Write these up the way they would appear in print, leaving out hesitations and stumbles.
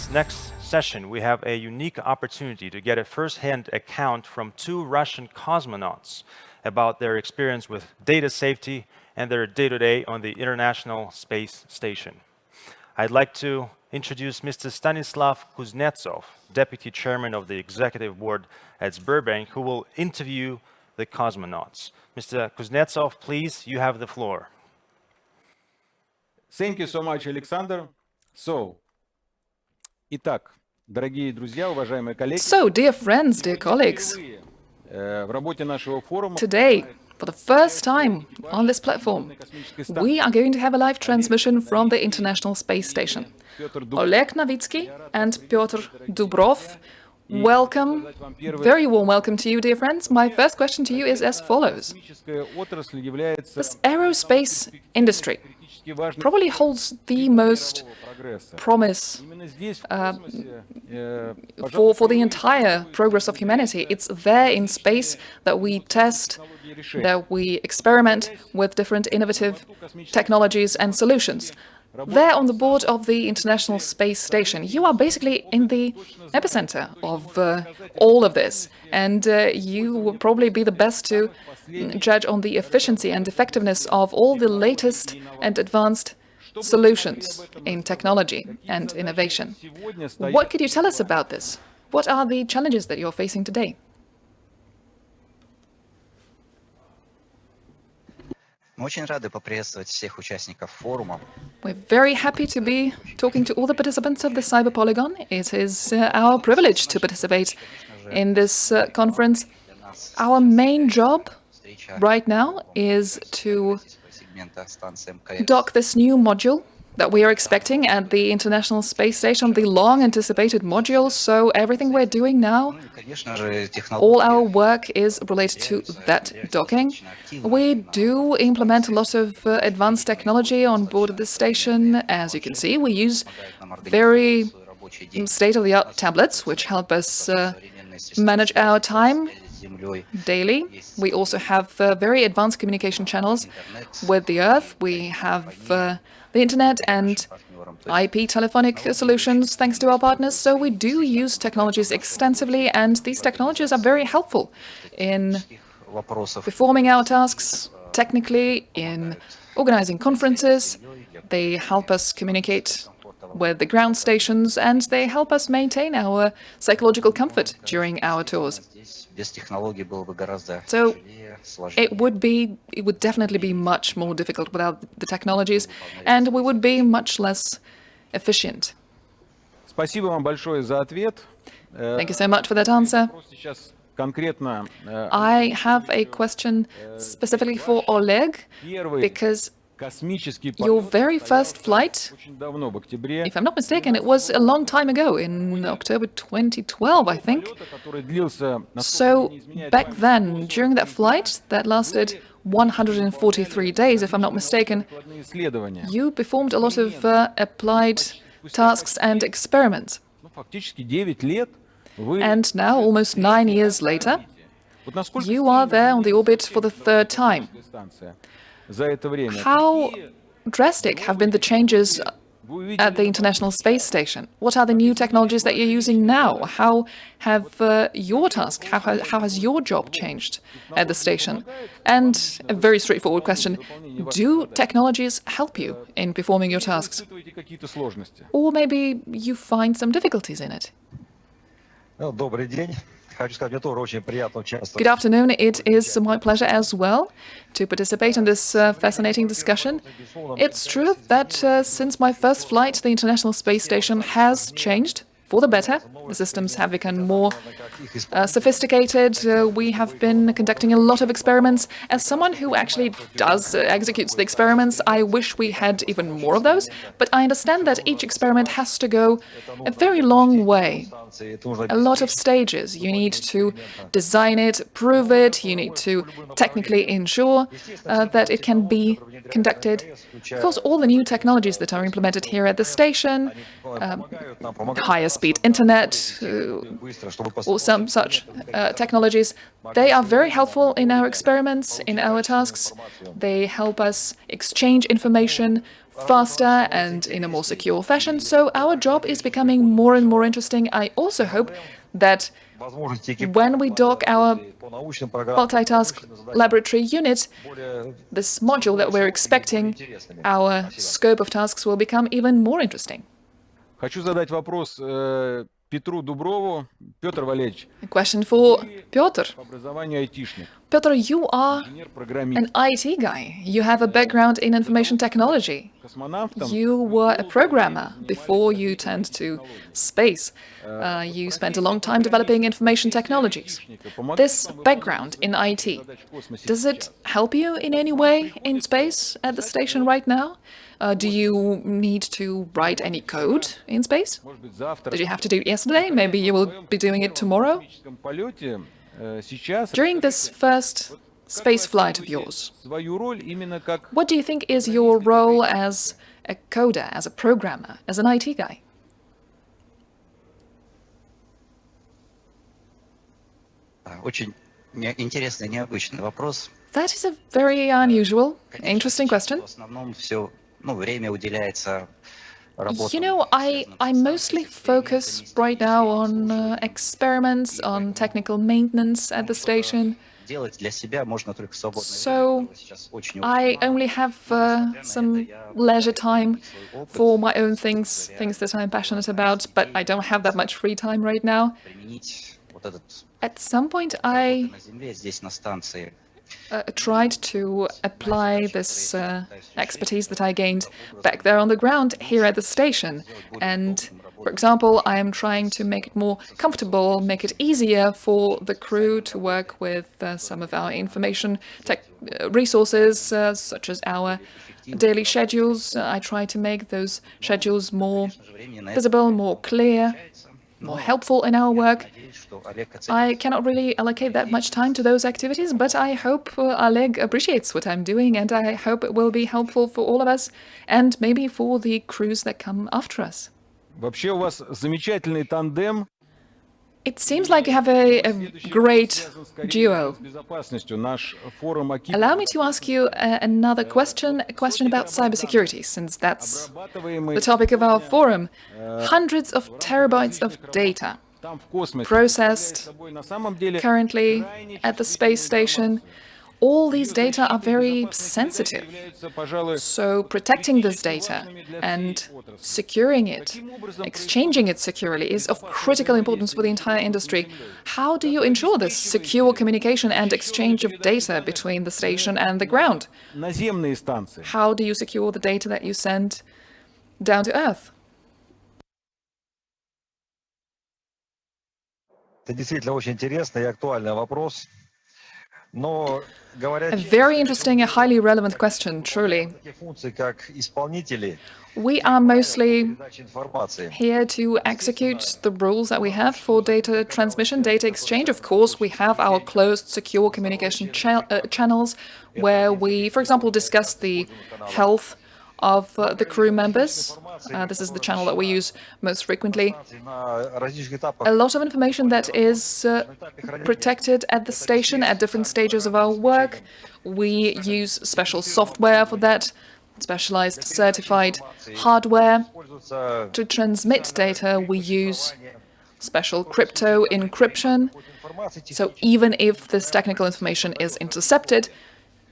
this next session, we have a unique opportunity to get a first-hand account from two Russian cosmonauts about their experience with data safety and their day-to-day on the International Space Station. I'd like to introduce Mr. Stanislav Kuznetsov, Deputy Chairman of the Executive Board at Burbank, who will interview the cosmonauts. Mr. Kuznetsov, please, you have the floor. Thank you so much, Alexander. So, dear friends, dear colleagues, today, for the first time on this platform, we are going to have a live transmission from the International Space Station. Oleg Novitskiy and Pyotr Dubrov, welcome, very warm welcome to you, dear friends. My first question to you is as follows. This aerospace industry probably holds the most promise for the entire progress of humanity. It's there in space that we test, that we experiment with different innovative technologies and solutions. There on the board of the International Space Station, you are basically in the epicenter of all of this, and you will probably be the best to judge on the efficiency and effectiveness of all the latest and advanced solutions in technology and innovation. What could you tell us about this? What are the challenges that you're facing today? We're very happy to be talking to all the participants of the Cyber Polygon. It is our privilege to participate in this conference. Our main job right now is to dock this new module that we are expecting at the International Space Station, the long-anticipated module. So everything we're doing now, all our work is related to that docking. We do implement a lot of advanced technology on board of the station. As you can see, we use very state-of-the-art tablets, which help us manage our time daily. We also have very advanced communication channels with the Earth. We have the internet and IP telephonic solutions thanks to our partners. So we do use technologies extensively, and these technologies are very helpful in performing our tasks technically, in organizing conferences. They help us communicate with the ground stations, and they help us maintain our psychological comfort during our tours. So it would definitely be much more difficult without the technologies, and we would be much less efficient. Thank you so much for that answer. I have a question specifically for Oleg, because your very first flight, if I'm not mistaken, it was a long time ago, in October 2012, I think. So back then, during that flight, that lasted 143 days, if I'm not mistaken, you performed a lot of applied tasks and experiments. And now, almost 9 years later, you are there on the orbit for the third time. How drastic have been the changes at the International Space Station? What are the new technologies that you're using now? How have your task, how has your job changed at the station? And a very straightforward question, do technologies help you in performing your tasks? Or maybe you find some difficulties in it? Good afternoon. It is my pleasure as well to participate in this fascinating discussion. It's true that since my first flight, the International Space Station has changed for the better. The systems have become more sophisticated. We have been conducting a lot of experiments. As someone who actually executes the experiments, I wish we had even more of those. But I understand that each experiment has to go a very long way. A lot of stages. You need to design it, prove it, you need to technically ensure that it can be conducted. Of course, all the new technologies that are implemented here at the station, higher high-speed internet or some such technologies. They are very helpful in our experiments, in our tasks. They help us exchange information faster and in a more secure fashion. So our job is becoming more and more interesting. I also hope that when we dock our multitask laboratory unit, this module that we're expecting, our scope of tasks will become even more interesting. Хочу задать вопрос Петру Дуброву. Петр Валерьевич, A question for Pyotr. по образованию айтишник, Pyotr, you are инженер-программист. an IT guy. You have a background in information technology. Космонавтом You were a programmer before you turned to space. You spent a long time developing information technologies. This background in IT, does it help you in any way in space at the station right now? Do you need to write any code in space? может быть, завтра Did you have to do it yesterday? Maybe you will be doing it tomorrow? в космическом полете сейчас During this first space flight of yours, свою роль именно как what do you think is your role as a coder, as a programmer, as an IT guy? Очень интересный, необычный вопрос. That is a very unusual, interesting question. В основном все, время уделяется работе. You know, I mostly focus right now on experiments, on technical maintenance at the station. Делать для себя можно только в свободное So, время. Сейчас очень I only have some leisure time for my own things that I'm passionate about, but I don't have that much free time right now. применить вот этот At some point, I на земле, здесь на станции. tried to apply this expertise that I gained back there on the ground here at the station. And, for example, I am trying to make it more comfortable, make it easier for the crew to work with some of our information tech resources, such as our daily schedules. I try to make those schedules more visible, more clear, more helpful in our work. I cannot really allocate that much time to those activities, but I hope Oleg appreciates what I'm doing, and I hope it will be helpful for all of us, and maybe for the crews that come after us. Вообще у вас замечательный тандем. It seems like you have a great Связан скорее duo. с безопасностью. Наш форум о Allow me to ask you another question, a question about cybersecurity, since that's the topic of our forum. Hundreds of terabytes of data там в космосе processed на самом деле currently at the space station. All these data are very sensitive. являются, пожалуй, So protecting this data and securing it, exchanging it securely is of critical importance for the entire industry. How do you ensure this secure communication and exchange of data between the station and the ground? наземные станции. How do you secure the data that you send down to Earth? Это действительно очень интересный и актуальный вопрос. Но говоря A very interesting, a highly relevant question, truly. такие функции, как исполнители We are mostly передачи информации, here to execute the rules that we have for data transmission, data exchange. Of course, we have our closed, secure communication channels where we, for example, discuss the health of the crew members. This is the channel that we use most frequently. на различных этапах A lot of information that is protected at the station at different stages of our work. We use special software for that, specialized certified hardware. используются To transmit data, we use special crypto encryption. информации So even if this technical information is intercepted,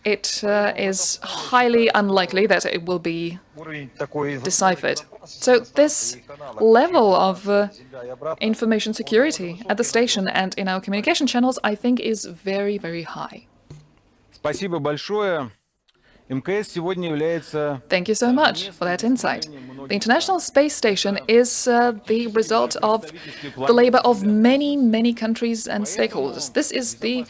it is highly unlikely that it will be уровень такой deciphered. So this level of information security at the station and in our communication channels, I think, is very, very high. Спасибо большое. МКС сегодня является Thank you so much for that insight. The International Space Station is the result of the labor of many, many countries and stakeholders. This is the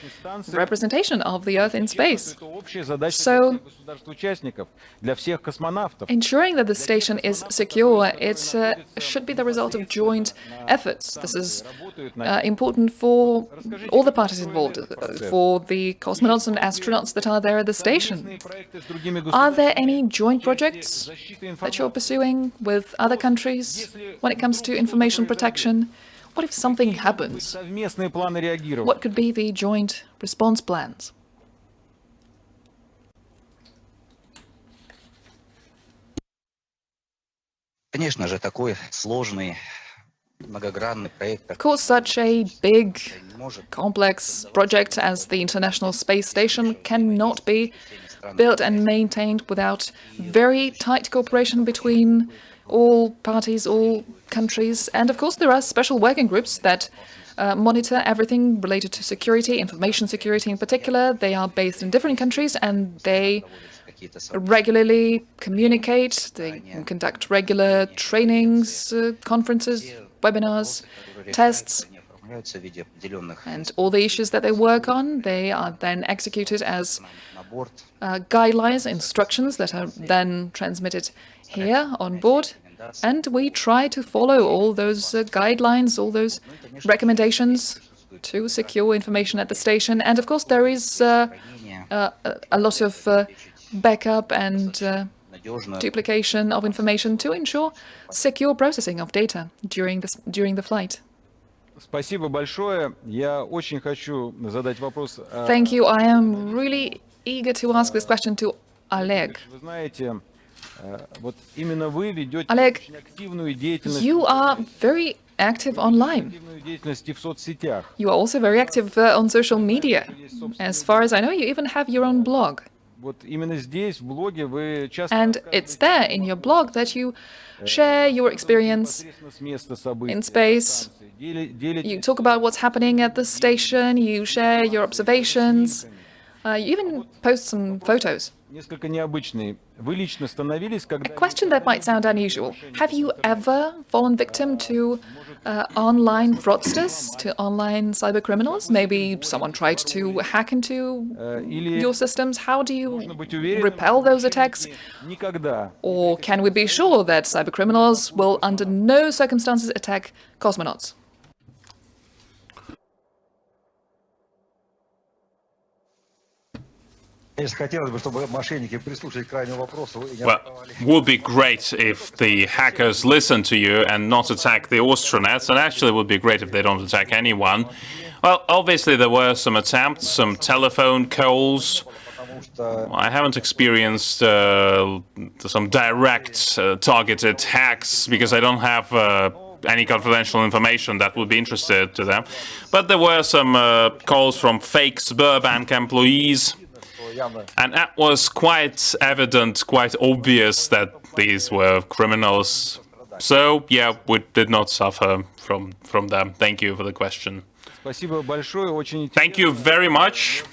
representation of the Earth in space. общая задача So- для государств-участников, для всех космонавтов. Ensuring that the station is secure, it should be the result of joint efforts. This is important for all the parties involved, for the cosmonauts and astronauts that are there at the station. Проекты с другими Are there any joint projects that you're pursuing working with other countries when it comes to information protection? What if something happens? Совместные планы реагирования. What could be the joint response plans? Конечно же, такой сложный, многогранный проект, Of course, such a big, complex project as the International Space Station cannot be built and maintained without very tight cooperation between all parties, all countries. And of course, there are special working groups that monitor everything related to security, information security in particular. They are based in different countries and they regularly communicate, they conduct regular trainings, conferences, webinars, tests, and all the issues that they work on, they are then executed as guidelines, instructions that are then transmitted here on board. And we try to follow all those guidelines, all those recommendations to secure information at the station. And of course, there is a lot of backup and duplication of information to ensure secure processing of data during the flight. Спасибо большое. Я очень хочу задать вопрос. Thank you. I am really eager to ask this question to Oleg. Вы знаете, вот именно вы ведете Oleg, очень активную деятельность. you are very active online. Активную деятельность и в соцсетях. You are also very active on social media. As far as I know, you even have your own blog. Вот именно здесь, в блоге, вы часто And it's there in your blog that you share your experience непосредственно с места событий. in space. You talk about what's happening at the station, you share your observations, you even post some photos. Несколько необычный. Вы лично становились, когда... A question that might sound unusual. Have you ever fallen victim to online fraudsters, to online cybercriminals? Maybe someone tried to hack into your systems. How do you repel those attacks? Никогда. Or can we be sure that cybercriminals will under no circumstances attack cosmonauts? Well, would be great if the hackers listen to you and not attack the astronauts, and actually would be great if they don't attack anyone. Well, obviously there were some attempts, some telephone calls. I haven't experienced some direct targeted hacks because I don't have any confidential information that would be interested to them. But there were some calls from fake Sberbank employees. And that was quite evident, quite obvious that these were criminals. So, yeah, we did not suffer from them. Thank you for the question. Thank you very much.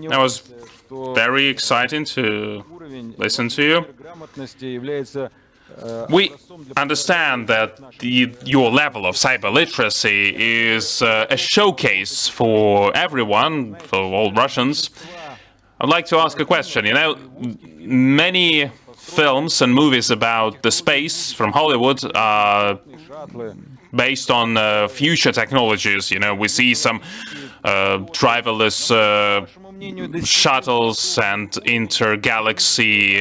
That was very exciting to listen to you. We understand that your level of cyber literacy is a showcase for everyone, for all Russians. I'd like to ask a question. You know, many films and movies about the space from Hollywood are based on future technologies. You know, we see some driverless shuttles and intergalaxy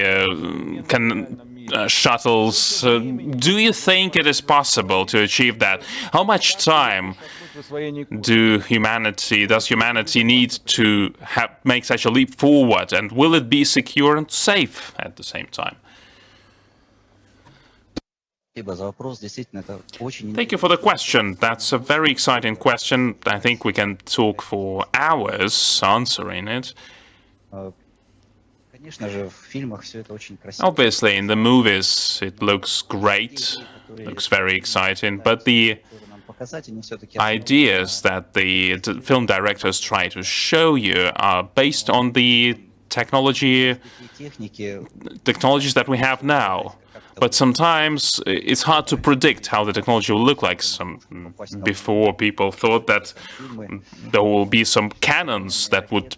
shuttles. Do you think it is possible to achieve that? How much time does humanity need to make such a leap forward, and will it be secure and safe at the same time? Thank you for the question. That's a very exciting question. I think we can talk for hours answering it. Obviously, in the movies, it looks great, looks very exciting, but the ideas that the film directors try to show you are based on the technologies that we have now. But sometimes it's hard to predict how the technology will look like. Before, people thought that there will be some cannons that would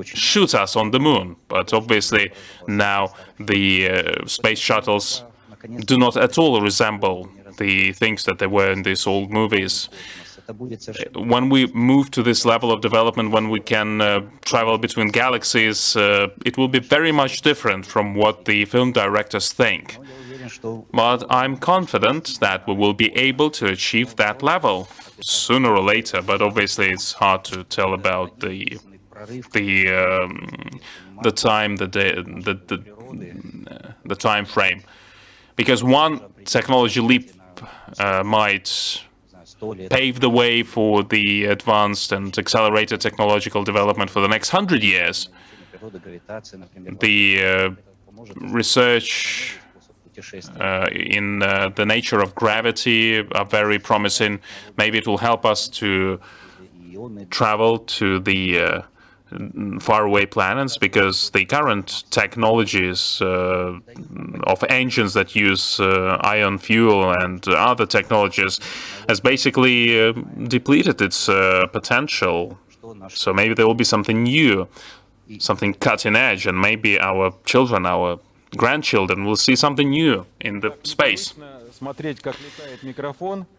shoot us on the moon. But obviously now the space shuttles do not at all resemble the things that they were in these old movies. When we move to this level of development, when we can travel between galaxies, it will be very much different from what the film directors think. but I'm confident that we will be able to achieve that level sooner or later. But obviously, it's hard to tell about the time, the time frame, because one technology leap might pave the way for the advanced and accelerated technological development for the next 100 years. The research in the nature of gravity are very promising. Maybe it will help us to travel to the faraway planets, because the current technologies of engines that use ion fuel and other technologies has basically depleted its potential. So maybe there will be something new, something cutting edge, and maybe our children, our grandchildren will see something new in the space.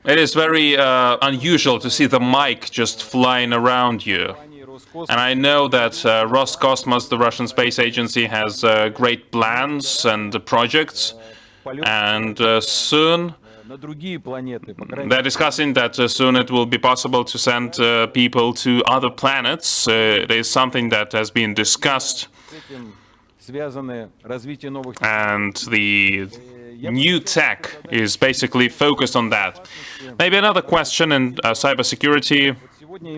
It is very unusual to see the mic just flying around you. And I know that Roscosmos, the Russian space agency, has great plans and projects, and soon they're discussing that soon it will be possible to send people to other planets. It is something that has been discussed, and the new tech is basically focused on that. Maybe another question in cybersecurity,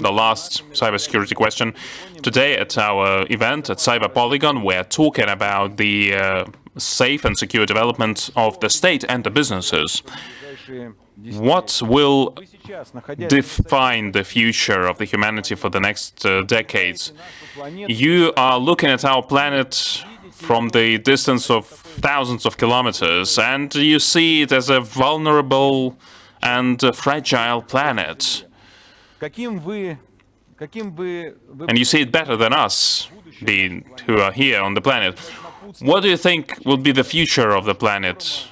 the last cybersecurity question. Today at our event at Cyber Polygon, we're talking about the safe and secure development of the state and the businesses. What will define the future of the humanity for the next decades? You are looking at our planet from the distance of thousands of kilometers, and you see it as a vulnerable and fragile planet. And you see it better than us, who are here on the planet. What do you think will be the future of the planet?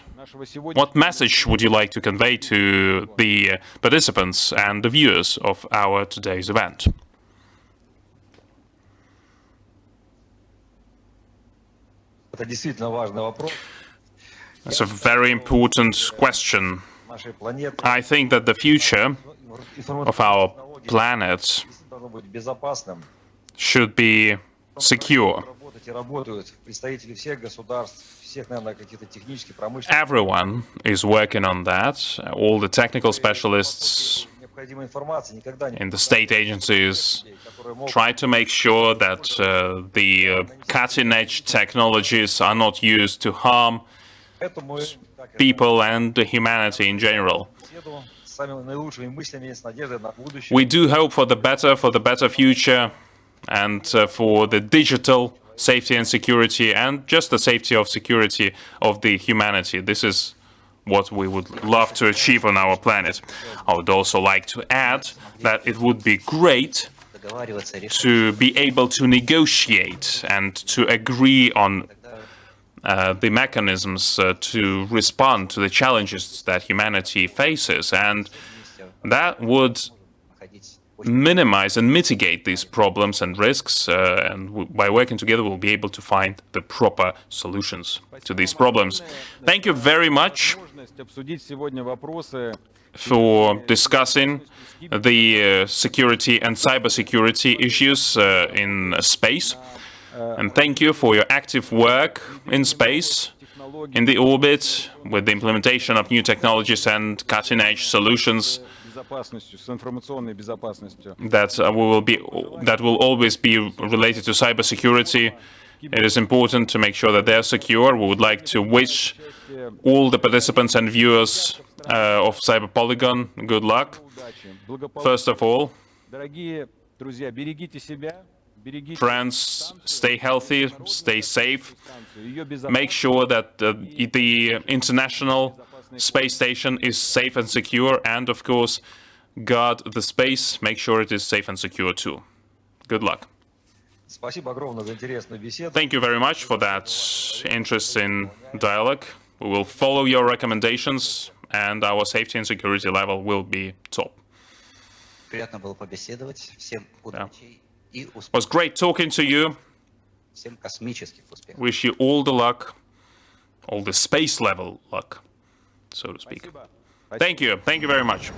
What message would you like to convey to the participants and the viewers of our today's event? That's a very important question. I think that the future of our planet should be secure. Everyone is working on that. All the technical specialists in the state agencies try to make sure that the cutting-edge technologies are not used to harm people and humanity in general. We do hope for the better future, and for the digital safety and security, and just the safety of security of the humanity. This is what we would love to achieve on our planet. I would also like to add that it would be great to be able to negotiate and to agree on the mechanisms to respond to the challenges that humanity faces, and that would minimize and mitigate these problems and risks, and by working together we'll be able to find the proper solutions to these problems. Thank you very much for discussing the security and cybersecurity issues in space. And thank you for your active work in space, in the orbit, with the implementation of new technologies and cutting-edge solutions that will always be related to cybersecurity. It is important to make sure that they're secure. We would like to wish all the participants and viewers of Cyber Polygon good luck. First of all, friends, stay healthy, stay safe. Make sure that the International Space Station is safe and secure, and of course, guard the space. Make sure it is safe and secure too. Good luck. Thank you very much for that interesting dialogue. We will follow your recommendations, and our safety and security level will be top. Приятно было побеседовать. Всем удачи и успехов. It was great talking to you. Всем космических успехов. Wish you all the luck all the space level luck, so to speak. Thank you very much.